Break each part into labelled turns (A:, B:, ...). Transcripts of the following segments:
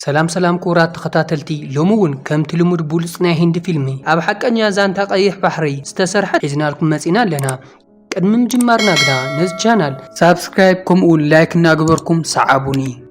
A: سلام كورات تخطاتلتي لومون كم تلمود بولسنا هند فيلمي أب حقا زانتا قيح بحري استسرحت إذنا لكم مسئنا لنا قدم مجمارنا قدا نز channel سابسكرايب كم قول لايك ناقبركم سعابوني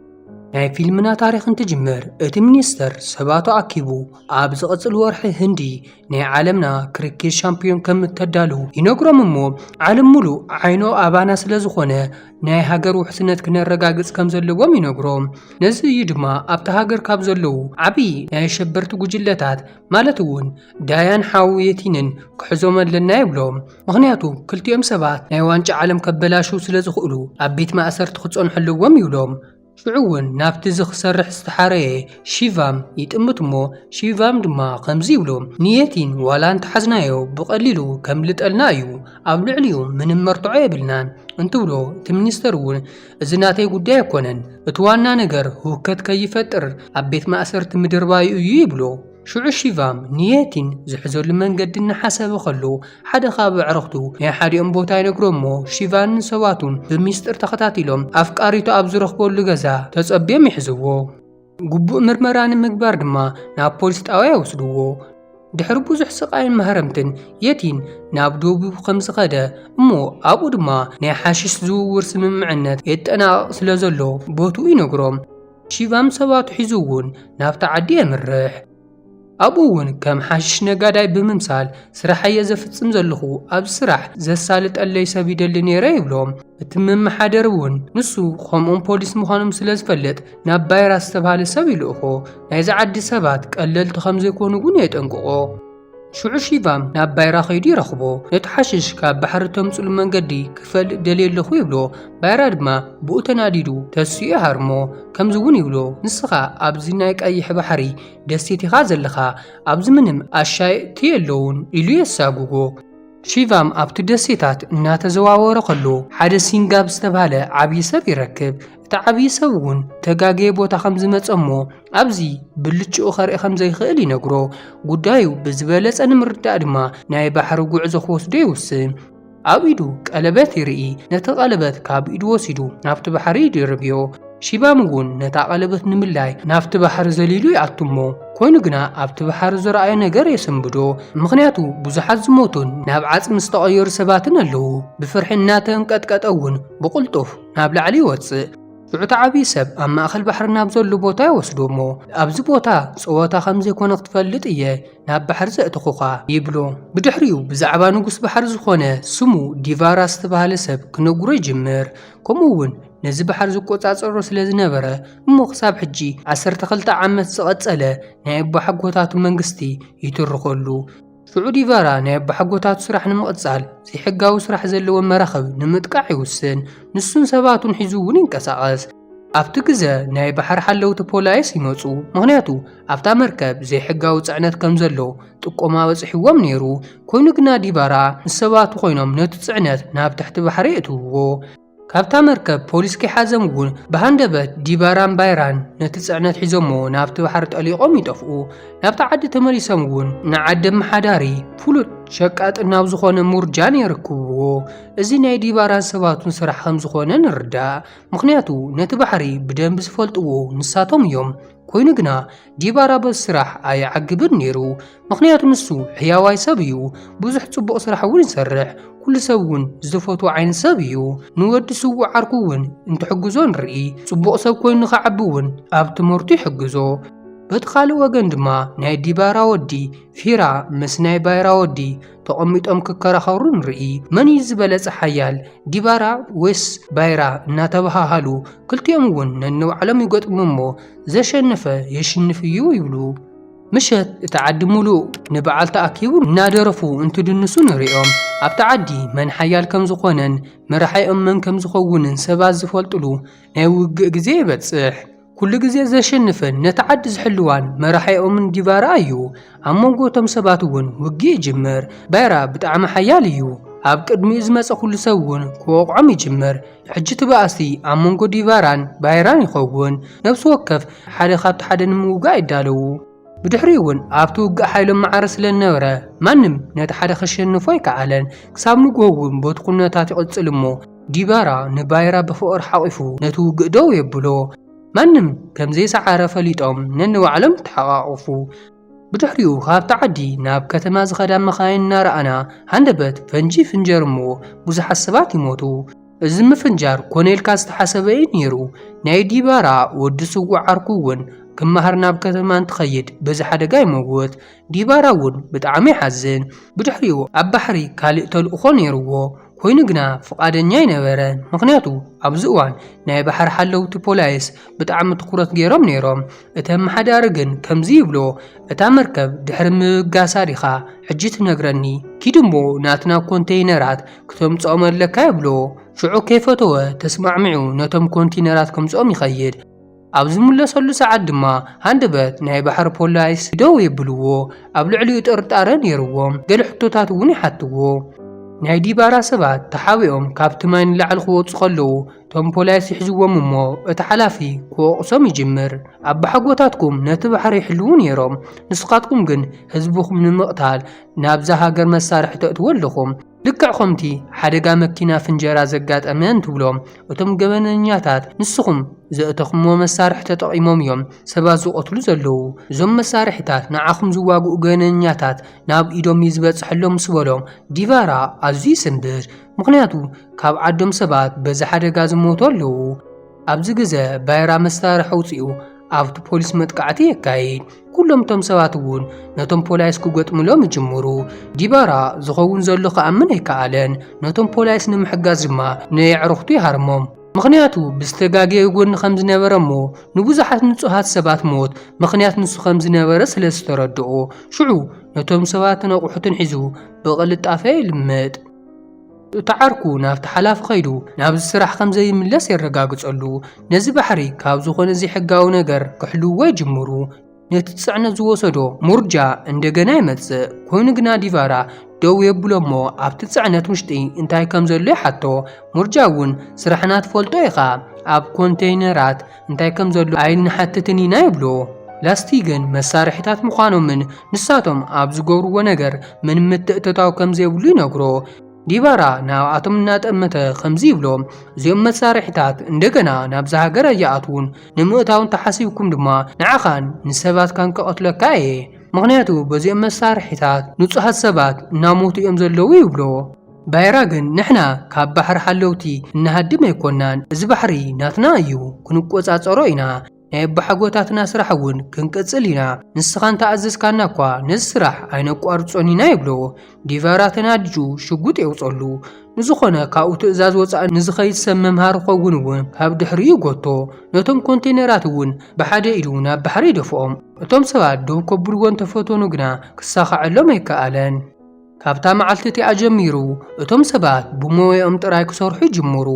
A: ناي فيلمنا تاريخ انتجمر اتي منيستر سباتو عكيبو عابز قصل ورحي هندي ناي عالمنا كريكي شامبيون كم تدالو ينقرو ممو عالم ملو عينو آبانا سلازخونه ناي هاجر وحسنت كنا الرقاقز كم زلوهم ينقروم نزي يدما ابتا هاجر كاب زلو عبي ناي شبرتو جلتات مالتون دايان حاويتينن كحزومن لنا يبلوم مغنياتو كلتي ام سبات ناي وانج عالم كبلاشو سلازخولو عبيت ما أسر تخصون حلوهم يولوم شعون نابت زخ سرح استحاريه شيفام يتأمتمو شيفام دما قمزي ولوم نيتين ولا انت حزنايو بقليلو كم لتقلنايو أبلع اليوم من مرتعي بلنان انتولو تمنيسترون ازناتي قدايا كونن اتوانا نقر هو كد كيفتر عبيت ما أسرت مدربايو يبلو شعو شيفام نيتين زحزو لمن قدنا حسب خلو حدا خاب عرقتو يا حادي انبوتاي نقرمو شيفان سواتون بميستر تخطاتيلوم أفكاريتو أبزرخبو اللغزا تسأبيم يحزوو قبو مرمران مقبار دما ناب بوليس تاويا وسدوو دحر بوزح سقاين مهرمتن يتين ناب دوبو خمس غدا مو أبو دما ناي حاشش زوور سمم معنات يتأنا سلازلو بوتو ينقرم شيفام سواتو حزوون ناب تعدي مرح أبوون كم حاشش نقاداي بممثال سرحية زفتسم زلخو أب سرح زسالت اللي سبيد اللي نيري بلوم اتمم حادرون نسو خمون بوليس مخانم سلاز فلت ناب بايراس تبهال سبي لأخو نايزا عدي سبات كالل تخمزي كونو يتنقو شعو شيفام ناب بايرا خيدي رخبو نتحشش كاب بحر تمسل من قدي كفل دليل لخو يبلو بايرا دما بؤو تناديدو تسوية هرمو كم زون يبلو نسخا أبزينايك أي بحري دستيتي غازل لخا أبزمنم أشاي تيلون إلو يساقوغو شيفام أبتو دستيتات ناتا زواورا قلو حدا سينغاب استبهالة عبي سب يركب تعبي سوون تجاجي بوتا خمزمت أمو أبزي بلتش أخر خمزي خالي نجرو قدايو بزبالة أنا مرت أدما ناي بحر وجوز خوص ديوسم أبيدو قلبات رئي نتقلبت كاب إدوسيدو نافت بحري ديربيو شيبا مغون نتقلبت نملاي نافت بحر زليلو يعطمو كوينو جنا أبت بحر زرعي نجار يسنبدو مغنياتو بزحات زموتون ناب عاص مستغير سباتنا اللو بفرح ناتن كتكت أون بقلطوف ناب علي واتس شعوت عبي سب أما أخل بحر نابزول لبوتا يوسدومو أبز بوتا صوتا خمزي كونك تفلت إيه ناب بحر زأتخوخا يبلو بدحريو بزعبا نقص بحر زخونة سمو ديفارا استبهال سب كنقرو يجمر كمون نزي بحر زكوت عصر سلاز نبرة مخصاب حجي عسر تخلط عمت سقط سألة نايب بحقوتاتو منقستي يترخلو شعو ديفارا نايب بحقوتاتو سرح نمقتصال زي حقاو سرح زلو مرخب نمتقع يوسن نسون سباتو نحيزوون انكساقس أفتو كزا نايب بحر حلو تبولايس يموتو مغنياتو أفتا مركب زي حقاو تعنات كمزلو تقوما وزحيوام نيرو كوينو قنا ديفارا نسباتو خوينوم نتو تعنات ناب تحت بحريتو كابتا مركب بوليس كي حازمون بهندبت ديباران بايران نتسعنات حزمو نابت بحر تقليقوم يطفقو نابت عد تمريسمون نعد محداري فلوت شكات نابزخون مرجان يركبو ازي ناي ديباران سباتون سرح خمزخون نردا مخنياتو نتبحري بدن بسفلتو نساتهم يوم كوينو قنا ديبارا بالسرح آي عقبن نيرو مخنياتو نسو حياواي سابيو بوزح تصبق سرحوين سرح كل سوون زفوتو عين سابيو نود سو عركوون انت حجزون رئي صبق سو كوين نخعبون ابت مرتي حجزو بتخالو وغندما ناي ديبارا ودي فيرا مسناي بايرا ودي تقميت ككرا خورون رئي من يزبلت حيال ديبارا ويس بايرا ناتبها هالو كلت يومون ننو علم يقط ممو زشنفه يشنفيو يبلو مشت تعد ملو نبعال تأكيون نادرفو انتو دنسو نريهم أبتعدي من حيال كم زخونن مرحي أمن كم زخونن سباز زفولتلو ناوق جزي بتصح كل جزي زشنفن نتعد زحلوان مرحي أمن ديفارا أيو عمونقو تم سباتون وقي جمر بايرا بتعم حياليو أب قدمي إزماس أخول سوون كوق عمي جمر حجة بأسي عمونقو ديفاران بايران يخوون نفس وقف حالي خابت حدا نموقا يدالو بدحريون أبتو حيلم معرس للنورة منم نتحدى خشن فويك عالن كساب نقوون بوتقلنا تاتي قلت سلمو ديبارا نبايرا بفقر حقفو نتو قدو يبلو ማንም ከምዘይ ሰዓረ ፈሊጦም ነንባዕሎም ተሓቋቁፉ ብድሕሪኡ ካብቲ ዓዲ ናብ ከተማ ዝኸዳ መኻይን እናረኣና ሃንደበት ፈንጂ ፍንጀር እሞ ብዙሓት ሰባት ይሞቱ እዚ ምፍንጃር ኮኔልካ ዝተሓሰበ እዩ ነይሩ ናይ ዲባራ ወዲ ስውዕ ዓርኩ እውን ክመሃር ናብ ከተማ እንትኸይድ በዚ ሓደጋ ይመውት ዲባራ እውን ብጣዕሚ ይሓዝን ብድሕሪኡ ኣብ ባሕሪ ካልእ ተልእኾ ነይርዎ ኮይኑ ግና ፍቃደኛ ይነበረን ምክንያቱ ኣብዚ እዋን ናይ ባሕሪ ሓለውቲ ፖላይስ ብጣዕሚ ትኩረት ገይሮም ነይሮም እተን መሓዳሪ ግን ከምዚ ይብሎ እታ መርከብ ድሕሪ ምብጋሳ ዲኻ ሕጂ ትነግረኒ ኪድሞ ናትና ኮንቴይነራት ክተምፅኦም ኣለካ ይብሎ ሽዑ ከይፈተወ ተስማዕሚዑ ነቶም ኮንቴይነራት ከምፅኦም ይኸይድ ኣብዚ ምለሰሉ ሰዓት ድማ ሃንደበት ናይ ባሕሪ ፖላይስ ደው የብልዎ ኣብ ልዕሊኡ ጥርጣረ ነይርዎም ገለ ሕቶታት እውን ይሓትዎ ናይ ዲባራ ሰባት ተሓቢኦም ካብቲ ማይ ንላዕሊ ክወፁ ከለዉ ቶም ፖላይስ ይሕዝዎም እሞ እቲ ሓላፊ ክወቕሶም ይጅምር ኣብ ባሓጎታትኩም ነቲ ባሕሪ ይሕልው ነይሮም ንስኻትኩም ግን ህዝብኹም ንምቕታል ናብዛ ሃገር መሳርሒ ተእትዎ ኣለኹም ልክዕ ከምቲ ሓደጋ መኪና ፍንጀራ ዘጋጠመን ትብሎም እቶም ገበነኛታት ንስኹም ዘእተኹምዎ መሳርሒ ተጠቒሞም እዮም ሰባት ዝቆትሉ ዘለዉ እዞም መሳርሒታት ንዓኹም ዝዋግኡ ገበነኛታት ናብ ኢዶም ይዝበፅሐሎም ምስ በሎም ዲባራ ኣዝዩ ይስንብር ምክንያቱ ካብ ዓዶም ሰባት በዚ ሓደጋ ዝሞቱ ኣለዉ ኣብዚ ግዜ ባይራ መሳርሒ ውፅኡ ኣብቲ ፖሊስ መጥቃዕቲ የካይድ ኩሎም ቶም ሰባት እውን ነቶም ፖላይስ ክገጥምሎም ይጅምሩ ዲባራ ዝኸውን ዘሎ ከኣምን ኣይከኣለን ነቶም ፖላይስ ንምሕጋዝ ድማ ነየዕርኽቱ ይሃርሞም ምክንያቱ ብዝተጋገየ ጎኒ ከም ዝነበረ እሞ ንብዙሓት ንጹሃት ሰባት ሞት ምክንያት ንሱ ከም ዝነበረ ስለ ዝተረድኦ ሽዑ ነቶም ሰባትን ኣቑሑትን ሒዙ ብቕልጣፈ ይልምጥ እቲ ዓርኩ ናብቲ ሓላፊ ኸይዱ ናብዚ ስራሕ ከም ዘይምለስ የረጋግፀሉ ነዚ ባሕሪ ካብ ዝኾነ ዘይሕጋዊ ነገር ክሕልውዎ ይጅምሩ ነቲ ፅዕነት ዝወሰዶ ሙርጃ እንደገና ይመፅእ ኮይኑ ግና ዲባራ ደው የብሎ እሞ ኣብቲ ፅዕነት ውሽጢ እንታይ ከም ዘሎ ይሓቶ ሙርጃ እውን ስራሕና ትፈልጦ ኢኻ ኣብ ኮንቴይነራት እንታይ ከም ዘሎ ኣይንሓትትን ኢና ይብሎ ላስቲ ግን መሳርሒታት ምዃኖምን ንሳቶም ኣብ ዝገብርዎ ነገር ምን ምትእትታው ከም ዘይብሉ ይነግሮ ዲባራ ናብኣቶም እናጠመተ ከምዚ ይብሎም እዚኦም መሳርሒታት እንደገና ናብዛ ሃገር ኣይኣትውን ንምእታውን ተሓሲብኩም ድማ ንዓኻን ንሰባትካን ከቐትለካ እየ ምክንያቱ በዚኦም መሳርሒታት ንጹሃት ሰባት እናሞቱ እዮም ዘለዉ ይብሎ ባይራ ግን ንሕና ካብ ባሕሪ ሓለውቲ እናሃድም ኣይኮናን እዚ ባሕሪ ናትና እዩ ክንቆፃፀሮ ኢና ናይ ባሓጎታትና ስራሕ እውን ክንቅፅል ኢና ንስኻን ተኣዘዝካና እኳ ነዚ ስራሕ ኣይነቋርፆን ኢና ይብሎ ዲባራ ተናድጁ ሽጉጥ የውፀሉ ንዝኾነ ካብኡ ትእዛዝ ወፃኢ ንዝኸይድ ሰብ መምሃር ክኸውን እውን ካብ ድሕሪ ይጎቶ ነቶም ኮንቴይነራት እውን ብሓደ ኢዱ ናብ ባሕሪ ይደፍኦም እቶም ሰባት ደው ከብልዎን ተፈተኑ ግና ክሳኻዐሎም ኣይከኣለን ካብታ መዓልቲ እቲኣ ጀሚሩ እቶም ሰባት ብሞያኦም ጥራይ ክሰርሑ ይጅምሩ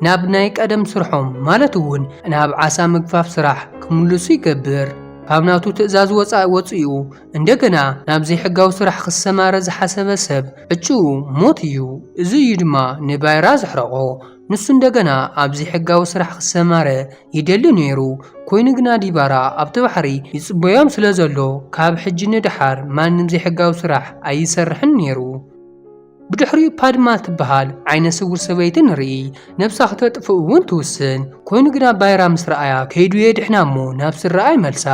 A: ናብ ናይ ቀደም ስርሖም ማለት እውን ናብ ዓሳ ምግፋፍ ስራሕ ክምልሱ ይገብር ካብ ናቱ ትእዛዝ ወፃኢ ወፅኡ እንደገና ናብ ዘይሕጋዊ ስራሕ ክሰማረ ዝሓሰበ ሰብ ዕጩኡ ሞት እዩ እዚ እዩ ድማ ንባይራ ዘሕረቆ ንሱ እንደገና ኣብ ዘይሕጋዊ ስራሕ ክሰማረ ይደሊ ነይሩ ኮይኑ ግና ዲባራ ኣብቲ ባሕሪ ይፅበዮም ስለ ዘሎ ካብ ሕጂ ንድሓር ማንም ዘይሕጋዊ ስራሕ ኣይሰርሕን ነይሩ ብድሕሪኡ ፓድማ ትበሃል ዓይነ ስውር ሰበይቲ ንርኢ ነብሳ ክተጥፍእ እውን ትውስን ኮይኑ ግና ባይራ ምስ ረኣያ ከይዱ የድሕና እሞ ናብ ስረኣይ መልሳ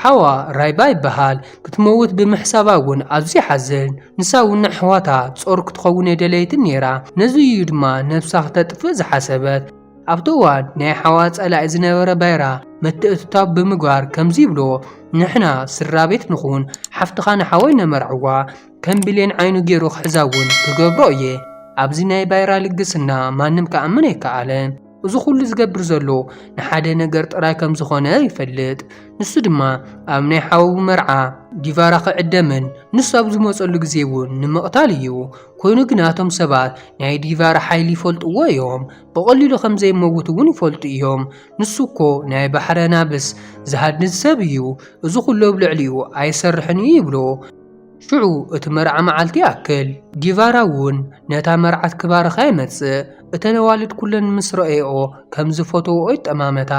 A: ሓዋ ራይባ ይበሃል ክትመውት ብምሕሳባ እውን ኣዝዩ ይሓዝን ንሳ እውን ኣሕዋታ ጾር ክትኸውን የደለይትን ነይራ ነዚ እዩ ድማ ነብሳ ክተጥፍእ ዝሓሰበት ኣብቲ እዋን ናይ ሓዋ ጸላኢ ዝነበረ ባይራ መትእትታው ብምግባር ከምዚ ይብሎ ንሕና ስራ ቤት ንኹን ሓፍትኻ ንሓወይ ነመርዕዋ ከም ብሌን ዓይኑ ገይሩ ክሕዛ እውን ክገብሮ እየ ኣብዚ ናይ ባይራ ልግስና ማንም ከኣምን ኣይከኣለን እዚ ኩሉ ዝገብር ዘሎ ንሓደ ነገር ጥራይ ከም ዝኾነ ይፈልጥ ንሱ ድማ ኣብ ናይ ሓው መርዓ ዲባራ ክዕደምን ንሱ ኣብ ዝመፀሉ ግዜ እውን ንምቕታል እዩ ኮይኑ ግና እቶም ሰባት ናይ ዲባራ ሓይሊ ይፈልጥዎ እዮም ብቐሊሉ ከም ዘይመውት እውን ይፈልጡ እዮም ንሱ እኮ ናይ ባሕሪ ናብስ ዝሃድን ሰብ እዩ እዚ ኩሉ ኣብ ልዕሊኡ ኣይሰርሕን እዩ ይብሎ ሽዑ እቲ መርዓ መዓልቲ ኣክል ዲባራ እውን ነታ መርዓት ክባርኻ ይመፅእ እተን ኣዋልድ ኩለን ምስ ረአዮ ከም ዝፈትውኦ ይጠማመታ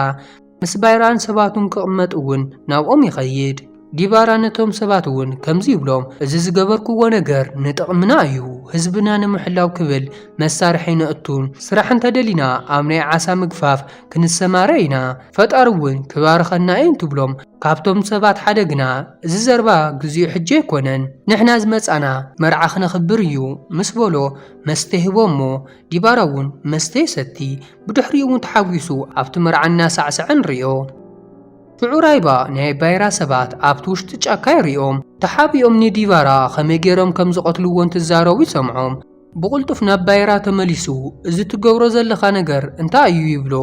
A: ምስ ባይራን ሰባቱን ክቕመጥ እውን ናብኦም ይኸይድ ዲባራ ነቶም ሰባት እውን ከምዚ ይብሎም እዚ ዝገበርክዎ ነገር ንጥቕምና እዩ ህዝብና ንምሕላው ክብል መሳርሒ ነእቱን ስራሕ እንተደሊና ኣብ ናይ ዓሳ ምግፋፍ ክንሰማረ ኢና ፈጣሪ እውን ክባርኸና እዩ ትብሎም ካብቶም ሰባት ሓደ ግና እዚ ዘረባ ግዚኡ ሕጂ ኣይኮነን ንሕና ዝመጻና መርዓ ክነኽብር እዩ ምስ በሎ መስተ ሂቦሞ ዲባራ እውን መስተ ይሰቲ ብድሕሪኡ እውን ተሓጒሱ ኣብቲ መርዓ እናሳዕስዐ ንሪኦ ሽዑ ራይባ ናይ ባይራ ሰባት ኣብቲ ውሽጢ ጫካ ይሪኦም ተሓቢኦም ንዲባራ ከመይ ገይሮም ከም ዝቐትልዎ እንትዛረቡ ይሰምዖም ብቕልጡፍ ናብ ባይራ ተመሊሱ እዚ ትገብሮ ዘለኻ ነገር እንታይ እዩ ይብሎ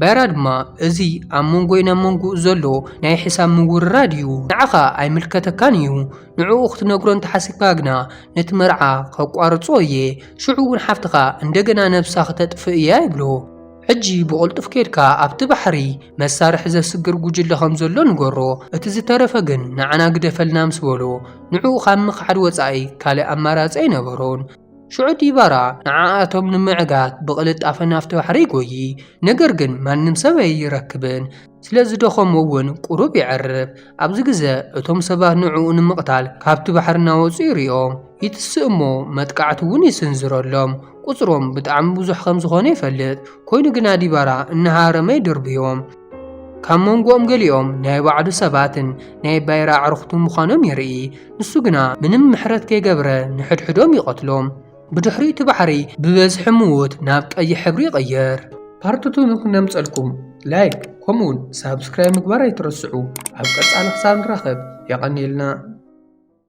A: ባይራ ድማ እዚ ኣብ መንጎይና መንጉኡ ዘሎ ናይ ሒሳብ ምውርራድ እዩ ንዓኻ ኣይምልከተካን እዩ ንዕኡ ክትነግሮ እንተሓሲብካ ግና ነቲ መርዓ ከቋርጾ እየ ሽዑ እውን ሓፍትኻ እንደገና ነብሳ ክተጥፍእ እያ ይብሎ ሕጂ ብቕልጡፍ ከድካ ኣብቲ ባሕሪ መሳርሒ ዘስግር ጉጅለ ከም ዘሎ ንገሮ እቲ ዝተረፈ ግን ንዓና ግደፈልና ምስ በሎ ንዕኡ ካብ ምኽሓድ ወፃኢ ካልእ ኣማራፂ ኣይነበሮን ሽዑ ዲባራ ንዓኣቶም ንምዕጋት ብቕልጣፈ ናብቲ ባሕሪ ይጎይ ነገር ግን ማንም ሰብ ኣይረክብን ስለዚ ደኸሞ እውን ቁሩብ ይዕርብ ኣብዚ ግዜ እቶም ሰባት ንዕኡ ንምቕታል ካብቲ ባሕሪ እናወፁ ይሪኦም ይትስእ እሞ መጥቃዕቲ እውን ይስንዝረሎም ቁፅሮም ብጣዕሚ ብዙሕ ከም ዝኾነ ይፈልጥ ኮይኑ ግና ዲባራ እናሃረመ ይድርብዮም ካብ መንጎኦም ገሊኦም ናይ ባዕሉ ሰባትን ናይ ባይራ ኣዕርኽቱ ምዃኖም የርኢ ንሱ ግና ምንም ምሕረት ከይገብረ ንሕድሕዶም ይቐትሎም ብድሕሪ እቲ ባሕሪ ብበዝሒ ምዉት ናብ ቀይሕ ሕብሪ ይቕየር ፓርቲቱ ንክነምፀልኩም ላይክ ከምኡውን ሳብስክራይብ ምግባር ኣይትረስዑ ኣብ ቀጻሊ ክሳብ ንራኸብ የቐኒልና